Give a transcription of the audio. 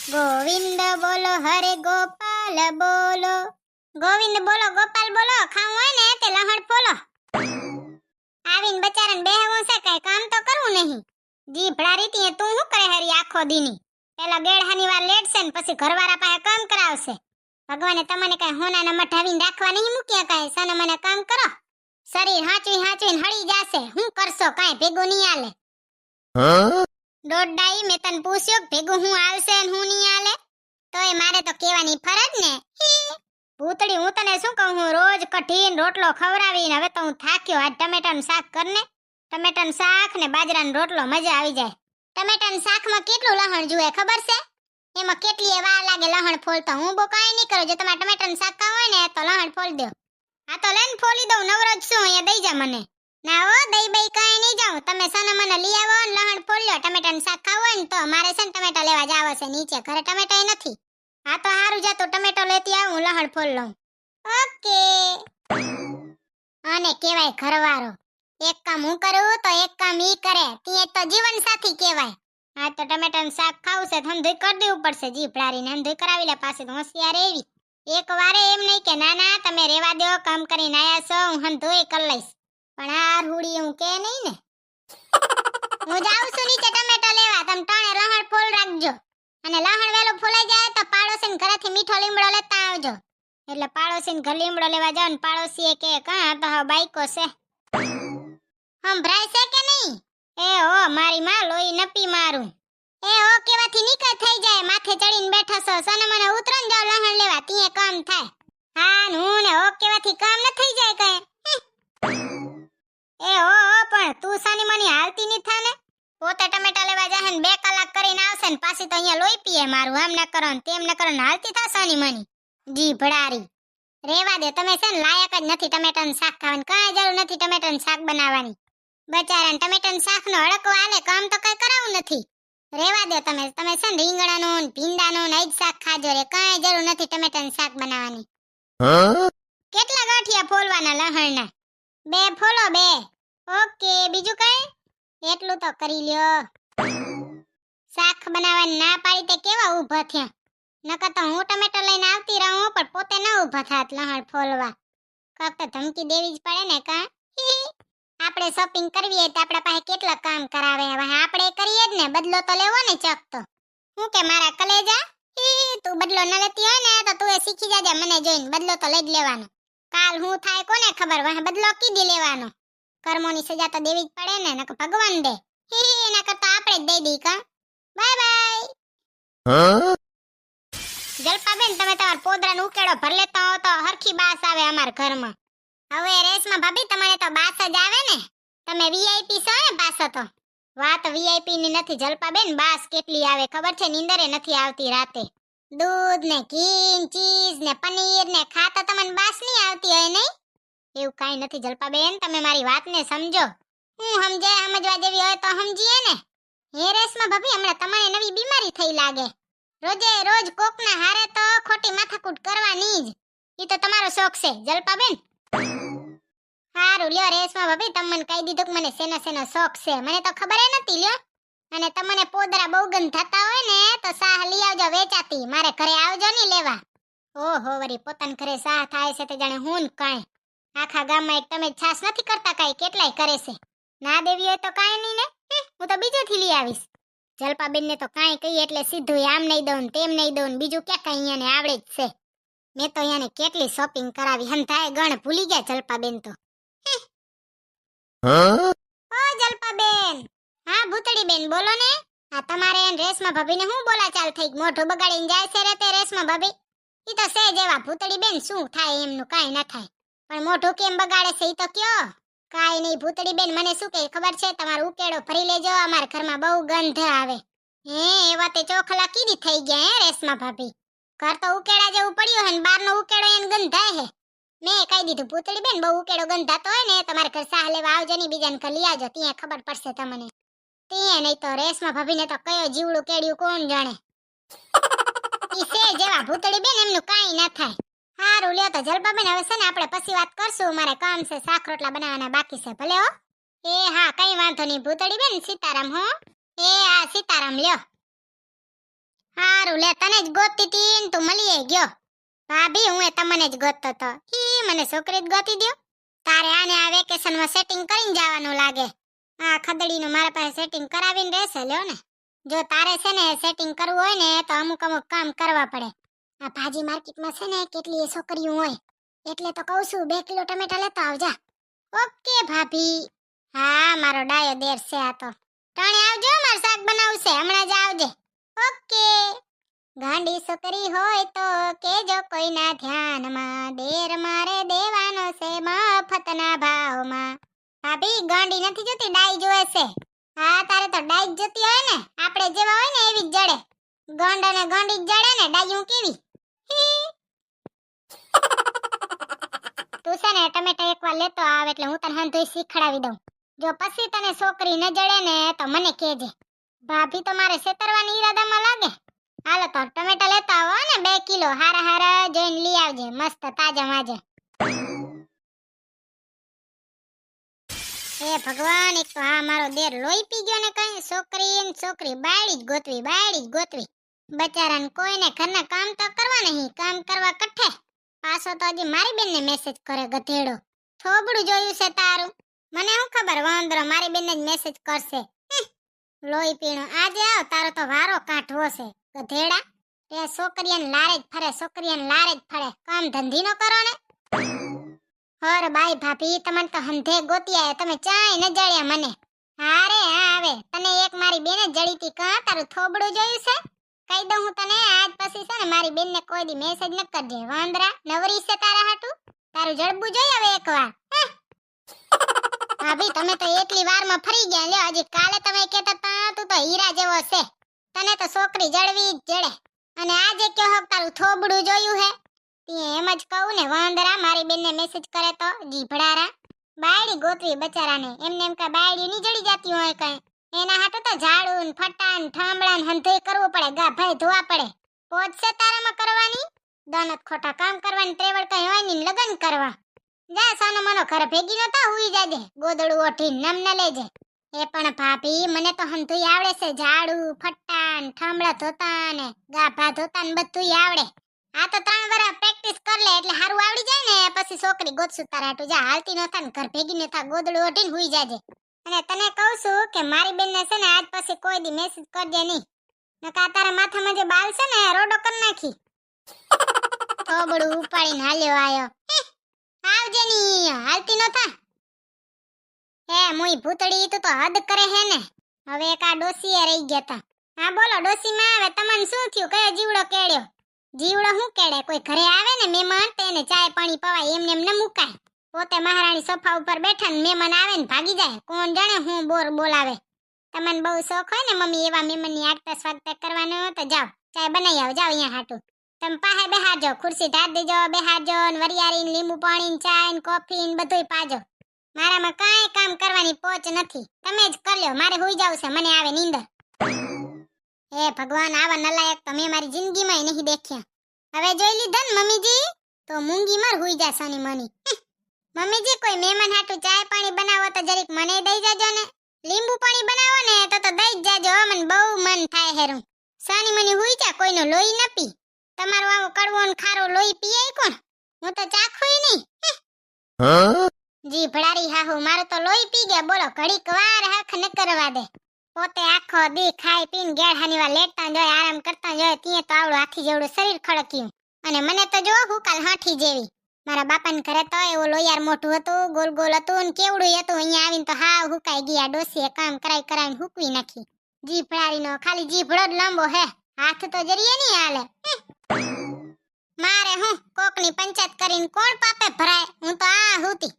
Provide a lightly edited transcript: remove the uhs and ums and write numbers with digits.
ગોવિંદ બોલો હરે ગોપાલ બોલો. ગોવિંદ બોલો ગોપાલ બોલો. ખાવું હોય ને તે લહણ ફોલો. આવીને બચારાને બેહવું છે, કઈ કામ તો કરવું નહીં. જીભડા રીતીએ તું શું કરે હરી આખો દીની? પેલા ગેડહાની વાર લેટશે ને પછી ઘરવાળા પાસે કામ કરાવશે. ભગવાને તમને કઈ હોનાના મઠાવીને રાખવા નહીં મૂક્યા, કઈ સને મને કામ કરો. શરીર હાચવી હાચવીને હળી જાશે. હું કરશો કાઈ ભેગું નહીં આલે. દોડાઈ મેં તને પૂછ્યું ભેગું હું આવશે ને હું નહીં આલે, તોય મારે તો કહેવાની ફરજ ને. ભૂતડી હું તને શું કહું, હું રોજ કઠીન રોટલો ખવડાવીને હવે તો હું થાક્યો. આજ ટમેટાનું શાક કરને. ટમેટાનું શાક ને બાજરાનો રોટલો મજા આવી જાય. ટમેટાનું શાકમાં કેટલું લહણ જોઈએ ખબર છે? એમાં કેટલી વાર લાગે લહણ ફોલતા. હું બહુ કાંઈ નહીં કરું. જો તમારે ટમેટાનું શાક ખાવું હોય ને તો લહણ ફોલ દો. આ તો લઈને ફોલી દઉં. નવરો જ છું, અહીંયા દઈ જા મને. ના હો દઈ બઈ કાંઈ નહીં જાઉં. તમે સને મને લઈ આવો ને લહણ ફોલ લ્યો. ટમેટાનું શાક ખાવું હોય ને તો મારે છે ને ટમેટા લેવા જાવ છે નીચે. ઘરે ટમેટાય નથી. આ તો હારું જા તો ટમેટો લેતી આવું, લહણ ફોલ લઉં. ઓકે. આને કહેવાય ઘરવાળો. એક કામ હું કરું તો એક કામ ઈ કરે. તે તો જીવન સાથી કહેવાય. આ તો ટમેટાનું શાક ખાવું છે, હંધોઈ કરી દેવું પડશે. જીભડારીને હંધોઈ કરાવી લે પાસે તો હોશિયાર એવી. એક વારે એમ નહીં કે ના ના તમે રેવા દો, કામ કરીને આયા છો, હું હંધોઈ કરી લઈશ. પણ આ રૂડી હું કે નહીં ને. હું જાઉં છું નીચે ટમેટા લેવા. તમે ટાણે લહણ ફોલ રાખજો. અને લહણ વેલો ફોલાઈ જાય તો પાડોશીને ઘરેથી મીઠો લીમડો લેતા આવજો. એટલે પાડોશીને ઘર લીમડો લેવા જાવ ને પાડોશીએ કે કા તો હા બાઈકો છે. સંભળાય છે કે નહીં? એ હો મારી માં લોહી નપી મારું. એ હો કેવાથી નીકળ થઈ જાય. માથે ચડીને બેઠો છો, સને મને ઉતરણ જાવ લહણ લેવા, તીએ કામ થાય. હા હું ને હો કેવાથી કામ ન થઈ જાય કઈ. એ હો પણ તું સાની મની હાલતી ની થાને. પોતે ટમેટા લેવા જાહે ને 2 કલાક કરીને આવશે ને પાછી તો અહીંયા લોહી પીએ મારું. આમ ન કરો ને તેમ ન કરો ને હાલતી થા સાની મની. જી ભડારી રેવા દે. તમે છે ને લાયક જ નથી ટમેટાનું શાક ખાવાની. કાંઈ જરૂર નથી ટમેટાનું શાક બનાવવાની. બચારાને ટમેટાનું શાકનો હડકો આલે, કામ તો કઈ કરાવું નથી. રેવા દે તમે. તમે છે ને રીંગણાનું ને ભીંડાનું ને જ શાક ખાજો રે. કાંઈ જરૂર નથી ટમેટાનું શાક બનાવવાની. કેટલા ગાંઠિયા ફોલવાના લહણના? 2 ફોલો 2. ઓકે બીજું કઈ? એટલું તો કરી લ્યો. શાક બનાવવાની ના પાડી તે કેવા ઊભા થયા. નકર તો હું ટમેટો લઈને આવતી રહું પણ પોતે ન ઊભા થાત લહણ ફોલવા. કાક તો ધમકી દેવી જ પડે ને કા. આપણે શોપિંગ કરવી હોય તો આપણા પાસે કેટલા કામ કરાવે. હવે આપણે કરીએ જ ને, બદલો તો લેવો ને ચક તો. હું કે મારા કલેજા તું બદલો ન લેતી હોય ને તો તું એ શીખી જાજે મને જોઈને. બદલો તો લઈ જ લેવાનો. કાલ હું થાય કોને ખબર. વહે બદલો કીધી લેવાનો. કર્મોની સજા તો દેવી જ પડે ને, નકર ભગવાન દે. એના કરતા આપણે જ દઈ દઈ કા. Bye bye. જલપાબેન તમે તમાર પોદરાનો ઉકેડો ભર લેતા હો તો હરખી બાસ આવે અમાર ઘરમાં. હવે રેશમા ભાભી તમારે તો બાસ જ આવે ને. તમે વીઆઈપી છો ને પાછો તો. વાત વીઆઈપી ની નથી જલપાબેન. બાસ કેટલી આવે ખબર છે? નીંદરે નથી આવતી રાતે. દૂધ ને ઘી ચીઝ ને પનીર ને ખાતા તમને બાસ નહીં આવતી હોય નહીં? એવું કાઈ નથી જલપાબેન. તમે મારી વાતને સમજો. હું સમજવા જેવી હોય તો સમજીએ ને. હે રેશમા ભાભી હમણાં તમને નવી બીમારી થઈ લાગે. રોજે રોજ કોકના હારે તો ખોટી માથાકૂટ કરવાની જ. ઈ તો તમારો શોખ છે જલપાબેન. હારું લ્યો રેશમા ભાભી તમને કહી દીધું કે મને સેનો શોખ છે. મને તો ખબર નથી લ્યો. અને તમને પોદરા બહુ ગંધ થતા હોય ને તો સાહ લઈ આવજો વેચાતી. મારે ઘરે આવજો ને લેવા. ઓહો વરી પોતાના ઘરે સાહ થાય છે તે જાણે હું કાંઈ. આખા ગામમાં એક તમે છાસ નથી કરતા, કાંઈ કેટલાય કરે છે. ના દેવી હોય તો કાંઈ નહીં ને. હું તો બીજેથી લઈ આવીશ. જલપાબેન ને તો કાંઈ કહીએ એટલે સીધું આમ નહીં દઉં તેમ નહીં દઉં. બીજું ક્યાં કાંઈ અહીંયાને આવડે જ છે. મેં તો અહીંયાને કેટલી શોપિંગ કરાવી. હંધાય ગણ ભૂલી ગયા જલપાબેન તો. ઓ જલપાબેન. હા ભૂતડી બેન બોલો ને. આ તમારે રેશમા ભાભીને હું બોલાચાલ થઈ? મોઢું બગાડીને જાય છે રે તે રેશમા ભાભી. ઈ તો સે જેવા ભૂતડી બેન. શું થાય એમનું કાંઈ ન થાય. પણ મોઢું કેમ બગાડે છે ઈ તો કયો. કાંઈ નહીં ભૂતડી બેન. મને શું કે ખબર છે? તમારો ઉકેડો ભરી લેજો. અમાર ઘરમાં બહુ ગંધ આવે. હે એવા તે ચોખલા કીધી થઈ ગયા હે રેશમા ભાભી. ઘર તો ઉકેડા જેવું પડ્યું હે ને બહારનો ઉકેડો એને ગંધાય હે. મેં કહી દીધું ભૂતડી બેન બહુ ઉકેડો ગંધાતો હોય ને તમારે ઘર સાહ લેવા આવજો ને બીજાને ઘર લઈ આવજો. ત્યાં ખબર પડશે તમને. ત્યાં નહીં તો રેશમા ભાભીને તો કયો જીવડું કેડ્યું કોણ જાણે. ઈ સે જેવા ભૂતડી બેન એમનું કાંઈ ન થાય. હારું લ્યો તો જલપાબેન હવે છે ને આપણે પછી વાત કરશું. મારે કામ છે, શાક રોટલા બનાવવાના બાકી છે. ભલે હો. એ હા કઈ વાંધો નહીં ભૂતડી બેન. સીતારામ હો. એ હા સીતારામ લ્યો. હા હારું લે તને જ ગોતતી તી ને તું મળીએ ગયો. ભાભી હું એ તમને જ ગોતતો તો. ઈ મને છોકરી જ ગોતી દ્યો. તારે આને આ વેકેશનમાં સેટિંગ કરીને જવાનું લાગે. આ ખદડીનું મારા પાસે સેટિંગ કરાવીને રહેશે લ્યો ને. જો તારે છે ને સેટિંગ કરવું હોય ને તો અમુક કામ કરવા પડે. આ ભાજી માર્કેટમાં છે ને કેટલી છોકરીઓ હોય. એટલે તો કહું છું 2 કિલો ટમેટા લેતો આવજા. ઓકે ભાભી. હા મારો ડાયો દેર છે આ તો. ટાણે આવજો માર શાક બનાવશે હમણાં જ આવજે. ઓકે. ગાંડી છોકરી હોય તો કેજો કોઈના ધ્યાનમાં દેર મારે દેવાનો છે મફતના ભાવમાં. ભાભી ગાંડી નથી જોતી ડાઈ જોવે છે. હા તારે તો ડાઈ જોતી હોય ને આપણે જેવા હોય ને એવી જ જડે. ગંડ અને ગંડી જ જડે ને ડાયું કેવી. તું છે ને ટમેટા એકવાર લેતો આવ એટલે હું તને હંધુય શીખડાવી દઉં. જો પછી તને છોકરી ન જડે ને તો મને કહેજે. ભાભી તો મારે છેતરવાની ઈરાદામાં લાગે. હાલો તો ટમેટા લેતા આવો ને 2 કિલો હારા હારા જોઈને લઈ આવજે મસ્ત તાજા માજે. હે ભગવાન એક તો આ મારો દેર લોહી પી ગયો ને કઈ છોકરી બાયડી જ ગોતવી. બચારાને કોઈને ઘરના કામ તો કરવા નહીં કામ કરવા કઠે. પાછો તો હજી મારી બેનને મેસેજ કરે ગધેડો. થોબડું જોયું છે તારું. મને શું ખબર વાંદરો મારી બેનને જ મેસેજ કરશે. લોહી પીણો આજે આવ તારો તો વારો કાઢવો છે ગધેડા. એ છોકરીયાને લારે જ ફરે કામ ધંધી નો કરો ને. હોર બાઈ ભાભી તમને તો હંધે ગોતી આયા તમે ચાય ન જડ્યા મને. હારે હા આવે તને એક મારી બેને જડી તી કા તારું થોબડું જોયું છે. કહી દઉં હું તને આજ પછી છે ને મારી બેનને કોઈ દી મેસેજ ન કરજે વાંદરા નવરી છે તારા હાટુ. તારું જડબું જોઈ હવે એકવાર. ભાભી તમે તો એટલી વારમાં ફરી ગયા લ્યો. હજી કાલે તમે કહેતા તા તું તો હીરા જેવો છે. તને તો છોકરી જડવી જ જડે. અને આજે કયો હક તારું થોબડું જોયું હે. એમ જ કહું ને વાંદરા મારી બેનને મેસેજ કરે તો જીભડારા. બાયડી ગોતવી બચારાને એમને એમ કા બાયડી ની જડી જાતી હોય કઈ. એના હાટુ તો ઝાડુ ને ફટા ને ઠામડા ને હંધે કરવું પડે ગા ભાઈ ધોવા પડે. પોચશે તારામાં કરવાની દાનત ખોટા કામ કરવાની ત્રેવડ કઈ હોય ની લગન કરવા. જા સાનો મનો ઘર ભેગી નતા હુઈ જાજે ગોદડું ઓઠી નમ ન લેજે. એ પણ ભાભી મને તો હંધુય આવડે છે ઝાડુ ફટા ને ઠામડા ધોતા ને ગાભા ધોતા ને બધુંય આવડે. આ તો 3 વર્ષ પ્રેક્ટિસ કર લે એટલે હારું આવડી જાય ને પછી છોકરી ગોતસુ તારા હાટુ. જા હાલતી ન થા ને ઘર ભેગી ન થા ગોદડું ઓઢીને હુઈ જાજે. અને તને કહું છું કે મારી બેનને છે ને આજ પછી કોઈ દી મેસેજ કરજે નહીં. નકા તારા માથામાં જે બાલ છે ને રોડો કર નાખી. થોબડું ઉપાડીને હાલ્યો આયો. આવજે ની હાલતી ન થા. હે મુઈ ભૂતડી તું તો હદ કરે હે ને. હવે એક આ ડોસીએ રહી ગયા તા. હા બોલો ડોસી માં આવે તમને શું થયું કયો જીવડો કેડ્યો. જીવડો હું કેડે કોઈ ઘરે આવે ને મહેમાન તો એને ચાય પાણી પવાય એમને એમ ન મુકાય. પોતે મહારાણી સોફા ઉપર બેઠા ને મહેમાન આવે ને ભાગી જાય કોણ જાણે હું બોર બોલાવે. તમને બહુ શોખ હોય ને મમ્મી એવા મહેમાનની આગતા સ્વાગત કરવાનો તો જાઓ ચાય બનાવી આવો જાઓ અહીંયા હાટુ. તમે પાસે બેહાજો ખુરશી ઢાળ દેજો બેહાજો ને વરિયાળી ને લીંબુ પાણી ને ચાય ને કોફી ને બધુંય પાજો. મારામાં કાંઈ કામ કરવાની પોચ નથી. તમે જ કરી લ્યો મારે હોઈ જાવ છે મને આવે નીંદર. હે ભગવાન આવા નલાયક તો મેં મારી જિંદગીમાં નહીં દેખ્યા. હવે જોઈ લીધા ને મમ્મીજી તો મૂંગી મર હુઈ જા સાની મની. મમ્મીજી કોઈ મહેમાન હાટુ ચાય પાણી બનાવો તો જરીક મને દઈ જાજો ને. લીંબુ પાણી બનાવો ને તો દઈ જ જાજો મને બહુ મન થાય હેરું. સાની મની હુઈ જા કોઈનો લોહી ન પી. તમારો આવો કડવો ને ખારો લોહી પીએ કોણ. હું તો ચાખુય નહીં. જી ભડારી હાહુ મારું તો લોહી પી ગયા બોલો ઘડીક વાર હક ન કરવા દે. પોતે આખો દી ખાઈ પીને ગેળહાની વાર લેટતા જોય આરામ કરતા જોય ત્યાં તો આવડું હાથી જેવડું શરીર ખડક્યું. અને મને તો જો હુકાલ હાથી જેવી. મારા બાપાને ઘરે તો એવો લોયાર મોઢું હતું ગોલ ગોલ હતું ને કેવડું હતું. અહીંયા આવીને તો હાવ હુકાઈ ગયા. ડોસીએ કામ કરાવીને હુકવી નાખી. જીભ ભડારીનો ખાલી જીભડો જ લાંબો હે હાથ તો જરીએ નહીં હાલે. મારે હું કોકની પંચાયત કરીને કોણ પાપે ભરાય. હું તો આ હુતી